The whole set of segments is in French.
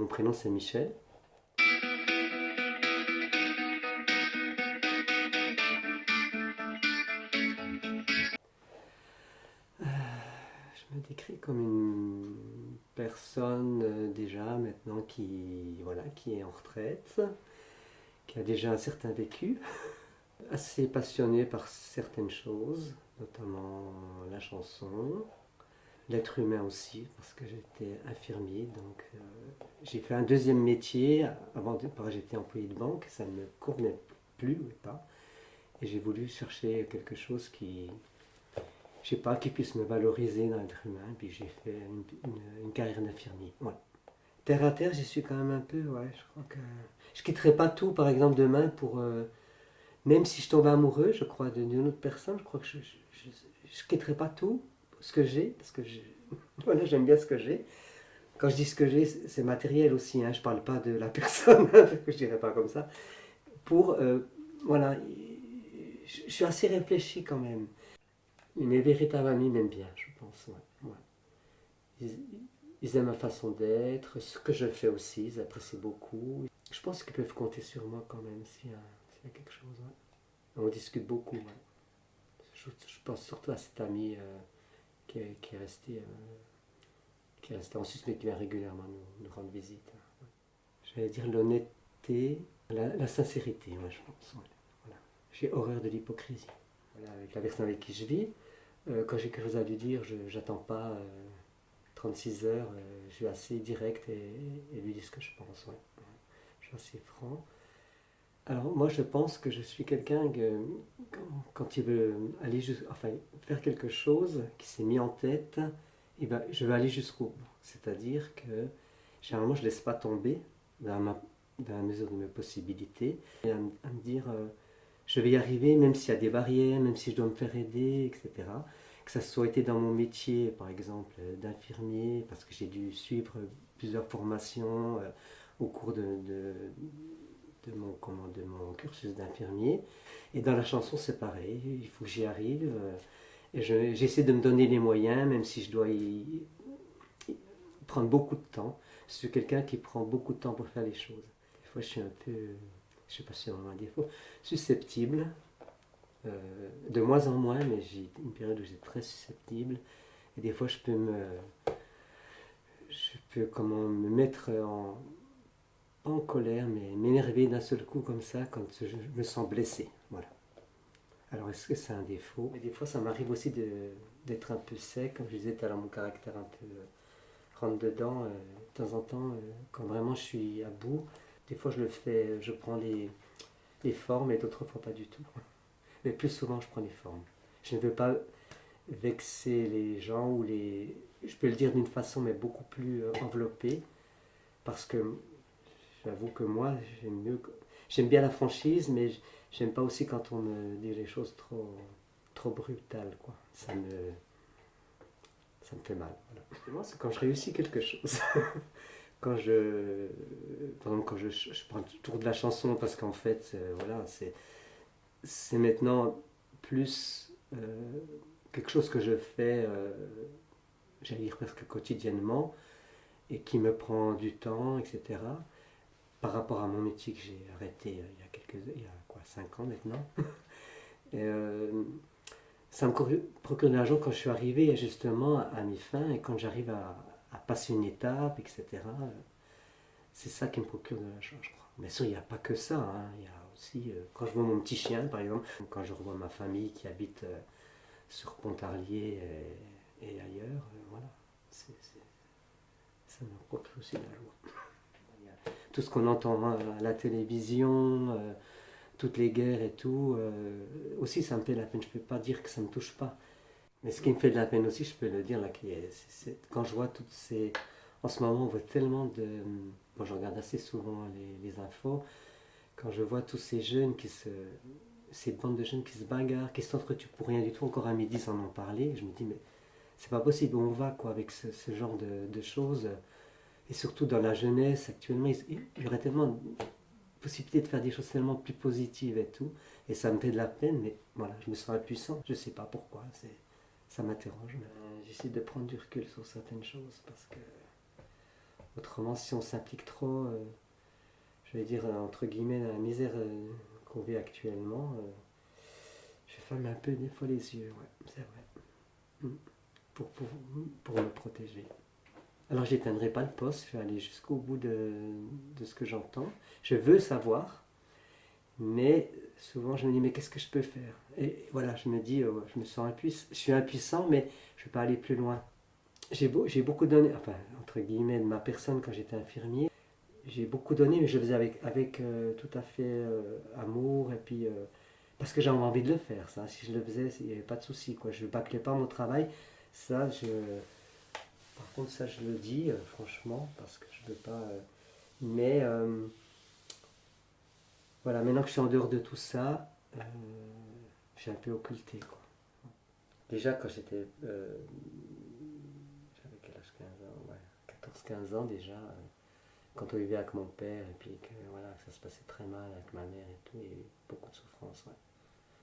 Mon prénom c'est Michel. Je me décris comme une personne déjà maintenant qui est en retraite, qui a déjà un certain vécu, assez passionnée par certaines choses, notamment la chanson, l'être humain aussi, parce que j'étais infirmier, donc j'ai fait un deuxième métier. Avant, j'étais employé de banque, ça ne me convenait plus ou pas, et j'ai voulu chercher quelque chose qui, je sais pas, qui puisse me valoriser dans l'être humain, puis j'ai fait une carrière d'infirmier. Voilà. Terre à terre, j'y suis quand même un peu, ouais, je crois que je quitterai pas tout, par exemple, demain pour, même si je tombe amoureux, je crois, d'une autre personne, je crois que je quitterai pas tout, ce que j'ai, parce que voilà, j'aime bien ce que j'ai. Quand je dis ce que j'ai, c'est matériel aussi, hein, je parle pas de la personne, parce que je dirais pas comme ça. Pour, voilà, je suis assez réfléchi quand même. Mes véritables amis m'aiment bien, je pense, ouais, ouais. Ils, ils aiment ma façon d'être, ce que je fais aussi, ils apprécient beaucoup. Je pense qu'ils peuvent compter sur moi quand même s'il y a quelque chose, ouais. On discute beaucoup, ouais. Je pense surtout à cet ami qui est resté, en Suisse, mais qui vient régulièrement nous rendre visite. J'allais dire l'honnêteté, la sincérité, moi je pense. Ouais. Voilà. J'ai horreur de l'hypocrisie. Voilà, avec la personne avec qui je vis, quand j'ai quelque chose à lui dire, je n'attends pas 36 heures, je suis assez direct et lui dis ce que je pense. Ouais. Ouais. Je suis assez franc. Alors moi je pense que je suis quelqu'un que quand il veut aller enfin, faire quelque chose qui s'est mis en tête, eh ben, je vais aller jusqu'au bout. C'est-à-dire que généralement je ne laisse pas tomber dans la mesure de mes possibilités et à me dire je vais y arriver même s'il y a des barrières, même si je dois me faire aider, etc. Que ça soit été dans mon métier par exemple d'infirmier parce que j'ai dû suivre plusieurs formations au cours de mon cursus d'infirmier. Et dans la chanson, c'est pareil, il faut que j'y arrive. Et j'essaie de me donner les moyens, même si je dois y prendre beaucoup de temps. Je suis quelqu'un qui prend beaucoup de temps pour faire les choses. Des fois, je suis un peu, je sais pas si c'est vraiment un défaut, susceptible. De moins en moins, mais j'ai une période où j'étais très susceptible. Et des fois, je peux comment me mettre pas en colère, mais m'énerver d'un seul coup comme ça quand je me sens blessé. Voilà. Alors est-ce que c'est un défaut? Mais des fois ça m'arrive aussi d'être un peu sec, comme je disais tout à l'heure, mon caractère un peu rentre dedans. De temps en temps, quand vraiment je suis à bout, des fois je le fais, je prends les formes et d'autres fois pas du tout. Mais plus souvent je prends les formes. Je ne veux pas vexer les gens ou les... Je peux le dire d'une façon mais beaucoup plus enveloppée parce que j'avoue que moi, j'aime bien la franchise, mais j'aime pas aussi quand on me dit les choses trop brutales, quoi. Ça me fait mal. Voilà. Moi, c'est quand je réussis quelque chose. Quand par exemple, quand je prends le tour de la chanson, parce qu'en fait, voilà, c'est maintenant plus quelque chose que je fais, j'allais dire presque quotidiennement, et qui me prend du temps, etc. Par rapport à mon métier que j'ai arrêté il y a quoi, 5 ans maintenant. Et, ça me procure de l'argent quand je suis arrivé justement à mes fins et quand j'arrive à passer une étape, etc. C'est ça qui me procure de l'argent, je crois. Bien sûr, il n'y a pas que ça. Hein. Il y a aussi, quand je vois mon petit chien, par exemple, quand je revois ma famille qui habite sur Pontarlier et ailleurs, voilà. Ça me procure aussi de la joie. Tout ce qu'on entend à la télévision, toutes les guerres et tout, aussi ça me fait de la peine. Je ne peux pas dire que ça ne me touche pas. Mais ce qui me fait de la peine aussi, je peux le dire, là, quand je vois toutes ces... En ce moment, on voit tellement de... Moi, je regarde assez souvent les infos. Quand je vois tous ces jeunes ces bandes de jeunes qui se bagarrent, qui s'entretuent pour rien du tout, encore à midi sans en parler, je me dis, mais c'est pas possible, où on va, quoi, avec ce genre de choses. Et surtout dans la jeunesse, actuellement, il y aurait tellement de possibilités de faire des choses tellement plus positives et tout. Et ça me fait de la peine, mais voilà, je me sens impuissant. Je sais pas pourquoi, ça m'interroge. J'essaie de prendre du recul sur certaines choses parce que Autrement, si on s'implique trop, je vais dire entre guillemets, dans la misère qu'on vit actuellement, je ferme un peu des fois les yeux, ouais, c'est vrai. Mm. Pour, pour, pour me protéger. Alors j'éteindrai pas le poste, je vais aller jusqu'au bout de ce que j'entends. Je veux savoir, mais souvent je me dis mais qu'est-ce que je peux faire? Et voilà, je me dis, je me sens impuissant, je suis impuissant, mais je ne vais pas aller plus loin. J'ai beaucoup donné, enfin entre guillemets, de ma personne quand j'étais infirmier. J'ai beaucoup donné, mais je le faisais avec tout à fait amour et puis parce que j'avais envie de le faire. Ça, si je le faisais, il n'y avait pas de souci, quoi. Je ne bâclais pas mon travail. Ça, par contre, ça, je le dis franchement parce que je veux pas. Mais voilà, maintenant que je suis en dehors de tout ça, j'ai un peu occulté, quoi. Déjà, quand j'avais quel âge, 15 ans, ouais, 14-15 ans déjà, quand on vivait avec mon père et puis que voilà, ça se passait très mal avec ma mère et tout, il y a eu beaucoup de souffrance, ouais.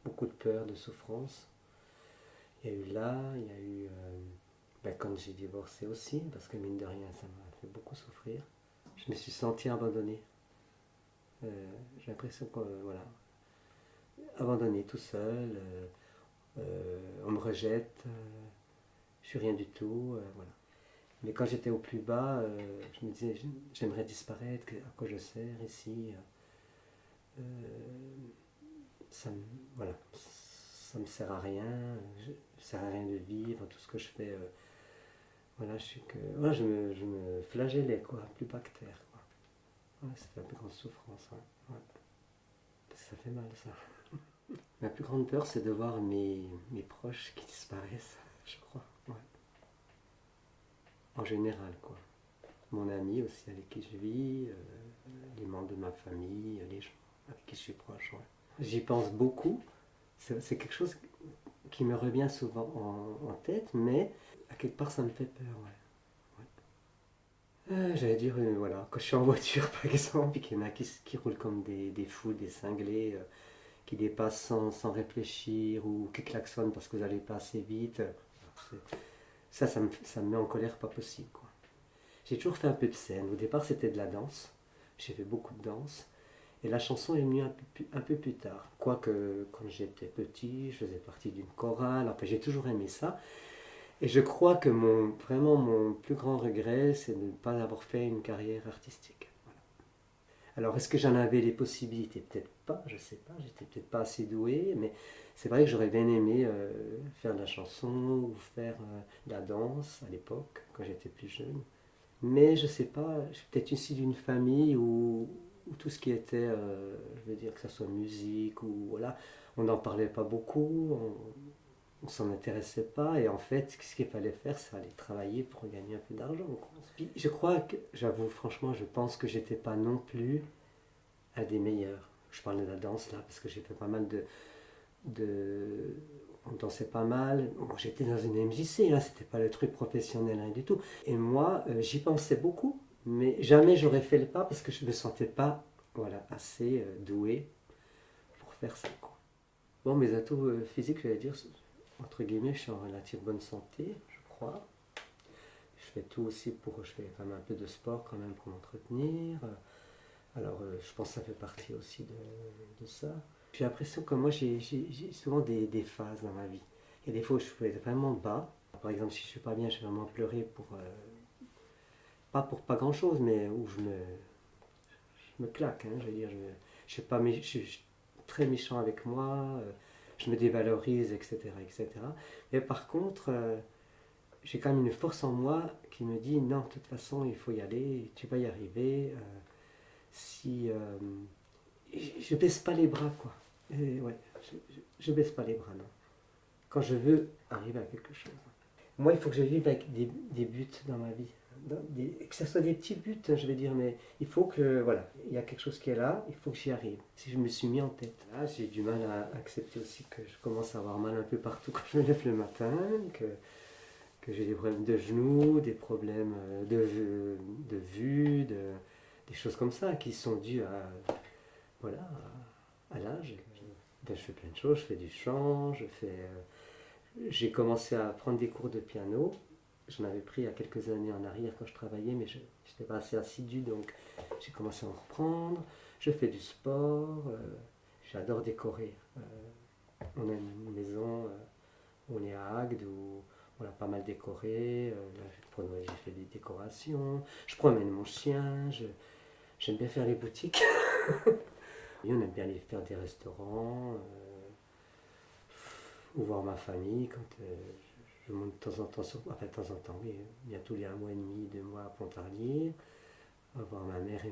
Beaucoup de peur, de souffrance. Il y a eu là, il y a eu quand j'ai divorcé aussi, parce que mine de rien, ça m'a fait beaucoup souffrir. Je me suis senti abandonné. J'ai l'impression que, voilà, abandonné tout seul, on me rejette, je suis rien du tout, voilà. Mais quand j'étais au plus bas, je me disais, j'aimerais disparaître, à quoi je sers ici, euh, ça me, voilà, ça me sert à rien, je sert à rien de vivre, tout ce que je fais, voilà, je suis que, voilà, je me flagellais, quoi, plus bas que terre, quoi. Ouais, c'était la plus grande souffrance, ouais. Ouais. Ça fait mal, ça. Ma plus grande peur, c'est de voir mes proches qui disparaissent, je crois, ouais. En général, quoi. Mon ami aussi avec qui je vis, les membres de ma famille, les gens avec qui je suis proche, ouais. J'y pense beaucoup, c'est quelque chose qui me revient souvent en tête, mais à quelque part ça me fait peur, ouais. J'allais dire, voilà, quand je suis en voiture par exemple, et qu'il y en a qui roulent comme des fous, des cinglés, qui dépassent sans réfléchir, ou qui klaxonnent parce que vous n'allez pas assez vite, ça me met en colère pas possible, quoi. J'ai toujours fait un peu de scène. Au départ, c'était de la danse. J'ai fait beaucoup de danse. Et la chanson est venue un peu plus tard. Quoique, quand j'étais petit, je faisais partie d'une chorale. Enfin, j'ai toujours aimé ça. Et je crois que vraiment mon plus grand regret, c'est de ne pas avoir fait une carrière artistique. Voilà. Alors, est-ce que j'en avais les possibilités? Peut-être pas, je sais pas. J'étais peut-être pas assez doué. Mais c'est vrai que j'aurais bien aimé faire de la chanson ou faire de la danse à l'époque, quand j'étais plus jeune. Mais je sais pas, je suis peut-être issu d'une famille où tout ce qui était, je veux dire que ce soit musique ou voilà, on n'en parlait pas beaucoup, on s'en intéressait pas et en fait, ce qu'il fallait faire, c'est aller travailler pour gagner un peu d'argent, quoi. Puis je crois que, j'avoue franchement, je pense que j'étais pas non plus un des meilleurs. Je parle de la danse là parce que j'ai fait pas mal de on dansait pas mal. Bon, j'étais dans une MJC, hein, c'était pas le truc professionnel, rien du tout. Et moi, j'y pensais beaucoup, mais jamais j'aurais fait le pas parce que je me sentais pas, voilà, assez doué pour faire ça, quoi. Bon, mes atouts physiques, je vais dire, entre guillemets, je suis en relative bonne santé, je crois. Je fais tout aussi je fais quand même un peu de sport quand même pour m'entretenir. Alors, je pense que ça fait partie aussi de ça. J'ai l'impression que moi, j'ai souvent des phases dans ma vie. Il y a des fois où je peux être vraiment bas. Par exemple, si je suis pas bien, je vais vraiment pleurer pas pour pas grand-chose, mais où je me claque, hein, je veux dire, je suis pas, je suis très méchant avec moi, je me dévalorise, etc., etc. Mais par contre, j'ai quand même une force en moi qui me dit non, de toute façon, il faut y aller, tu vas y arriver. Si je baisse pas les bras, quoi. Et ouais, je baisse pas les bras, non. Quand je veux arriver à quelque chose. Moi, il faut que je vive avec des buts dans ma vie. Que ce soit des petits buts, hein, je vais dire, mais il faut que, voilà, il y a quelque chose qui est là, il faut que j'y arrive. Si je me suis mis en tête. Là, j'ai du mal à accepter aussi que je commence à avoir mal un peu partout quand je me lève le matin, que j'ai des problèmes de genoux, des problèmes de vue, des choses comme ça qui sont dues voilà, à l'âge. Ben, je fais plein de choses, je fais du chant, j'ai commencé à prendre des cours de piano. j'en avais pris il y a quelques années en arrière quand je travaillais, mais je n'étais pas assez assidu, donc j'ai commencé à en reprendre. Je fais du sport, j'adore décorer. On a une maison, on est à Agde où on a pas mal décoré. Là, pour Noël, j'ai fait des décorations. Je promène mon chien. J'aime bien faire les boutiques. Et on aime bien aller faire des restaurants ou voir ma famille quand je monte de temps en temps, enfin de temps en temps, oui, bientôt il y a 1 mois et demi, 2 mois à Pontarlier, voir ma mère et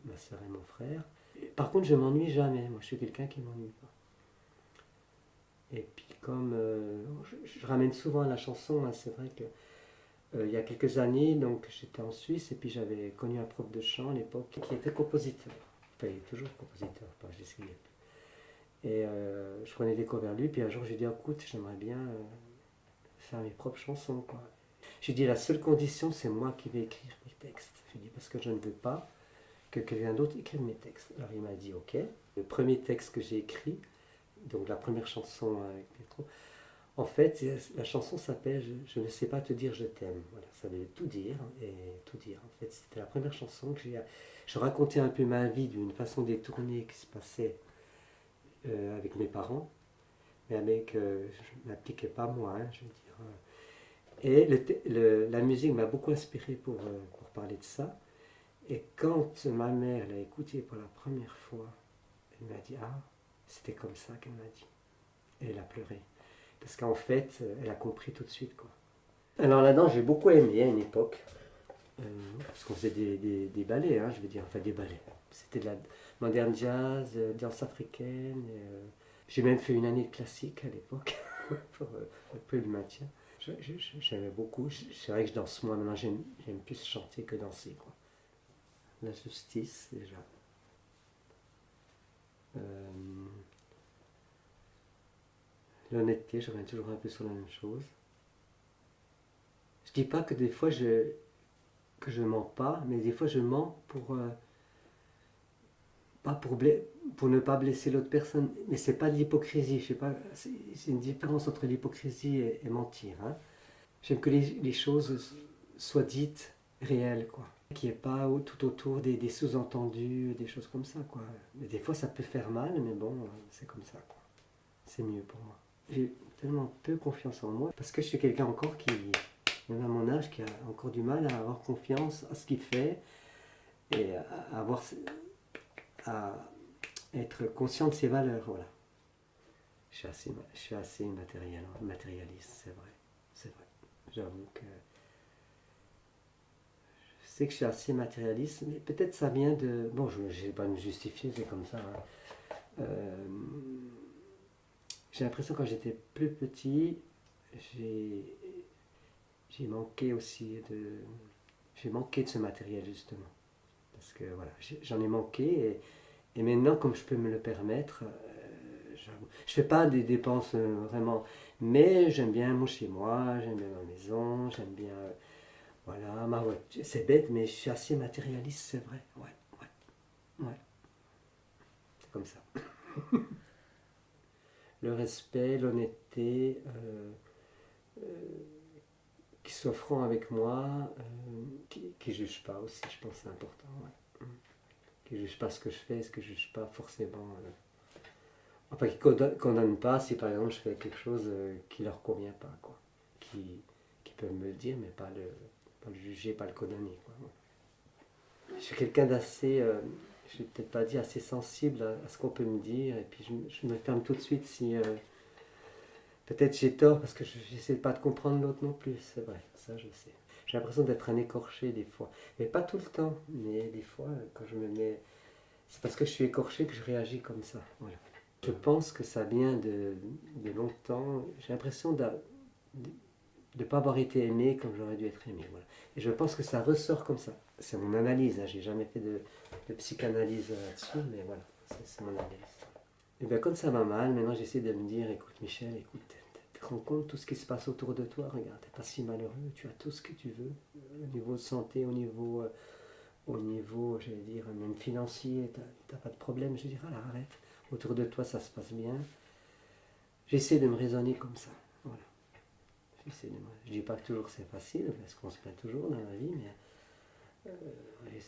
ma soeur et mon frère. Par contre, je m'ennuie jamais. Moi, je suis quelqu'un qui m'ennuie pas. Et puis comme je ramène souvent à la chanson, hein, c'est vrai que il y a quelques années, donc j'étais en Suisse et puis j'avais connu un prof de chant à l'époque qui était compositeur. Enfin, il est toujours compositeur, pas j'essayais. Et je prenais des cours vers lui, puis un jour j'ai dit écoute, j'aimerais bien faire mes propres chansons, quoi. J'ai dit la seule condition, c'est moi qui vais écrire mes textes. J'ai dit parce que je ne veux pas que quelqu'un d'autre écrive mes textes. Alors il m'a dit ok. Le premier texte que j'ai écrit, donc la première chanson avec Pietro, en fait, la chanson s'appelle Je ne sais pas te dire je t'aime. Voilà, ça veut tout dire et tout dire. En fait, c'était la première chanson que j'ai. Je racontais un peu ma vie d'une façon détournée qui se passait avec mes parents, mais avec, je ne m'appliquais pas moi, hein, je veux dire. Et la musique m'a beaucoup inspiré pour parler de ça. Et quand ma mère l'a écouté pour la première fois, elle m'a dit ah, c'était comme ça qu'elle m'a dit. Et elle a pleuré. Parce qu'en fait, elle a compris tout de suite, quoi. Alors là-dedans, j'ai beaucoup aimé à une époque, parce qu'on faisait des ballets, hein, je veux dire, enfin des ballets. C'était de la moderne jazz, danse africaine. J'ai même fait une année de classique à l'époque, pour un peu le maintien. J'aimais beaucoup, c'est vrai que je danse moins, maintenant j'aime plus chanter que danser, quoi. La justice, déjà. L'honnêteté, je reviens toujours un peu sur la même chose. Je dis pas que des fois que je mens pas, mais des fois je mens pas pour ne pas blesser l'autre personne. Mais c'est pas de l'hypocrisie, je sais pas, c'est une différence entre l'hypocrisie et mentir, hein. J'aime que les choses soient dites réelles, quoi. Qu'il n'y ait pas tout autour des sous-entendus, des choses comme ça, quoi. Mais des fois ça peut faire mal, mais bon, c'est comme ça, quoi. C'est mieux pour moi. J'ai tellement peu confiance en moi, parce que je suis quelqu'un encore même à mon âge, qui a encore du mal à avoir confiance à ce qu'il fait et à être conscient de ses valeurs, voilà. Je suis assez matérialiste, c'est vrai. C'est vrai. J'avoue que je sais que je suis assez matérialiste, mais peut-être ça vient de. Bon, je ne vais pas me justifier, c'est comme ça, hein. J'ai l'impression que quand j'étais plus petit, j'ai j'ai manqué aussi de. J'ai manqué de ce matériel justement. Parce que voilà, j'en ai manqué et maintenant, comme je peux me le permettre, je fais pas des dépenses vraiment, mais j'aime bien mon chez moi, j'aime bien ma maison, j'aime bien, voilà, ma voiture. C'est bête, mais je suis assez matérialiste, c'est vrai. Ouais, ouais, ouais. C'est comme ça. Le respect, l'honnêteté, euh, qui soit franc avec moi, qui juge pas aussi, je pense que c'est important. Ouais. Qui juge pas ce que je fais, ce que je juge pas forcément. Enfin, qui ne condamne pas si par exemple je fais quelque chose qui leur convient pas, quoi. Qui peuvent me le dire, mais pas le juger, pas le condamner, quoi. Je suis quelqu'un d'assez, je vais peut-être pas dire assez sensible à ce qu'on peut me dire, et puis je me ferme tout de suite si. Peut-être j'ai tort parce que j'essaie pas de comprendre l'autre non plus, c'est vrai, ça je sais. J'ai l'impression d'être un écorché des fois. Mais pas tout le temps, mais des fois, quand je me mets. C'est parce que je suis écorché que je réagis comme ça. Voilà. Je pense que ça vient de longtemps. J'ai l'impression de ne pas avoir été aimé comme j'aurais dû être aimé. Voilà. Et je pense que ça ressort comme ça. C'est mon analyse, hein. J'ai jamais fait de psychanalyse là-dessus, mais voilà, c'est mon analyse. Et bien comme ça va mal, maintenant j'essaie de me dire, écoute Michel, écoute, tu te rends compte de tout ce qui se passe autour de toi, regarde, t'es pas si malheureux, tu as tout ce que tu veux, au niveau de santé, au niveau, j'allais dire, même financier, t'as pas de problème, je veux dire, alors arrête, autour de toi ça se passe bien. J'essaie de me raisonner comme ça, voilà. Tu sais, je dis pas que toujours c'est facile, parce qu'on se plaint toujours dans la vie, mais oui,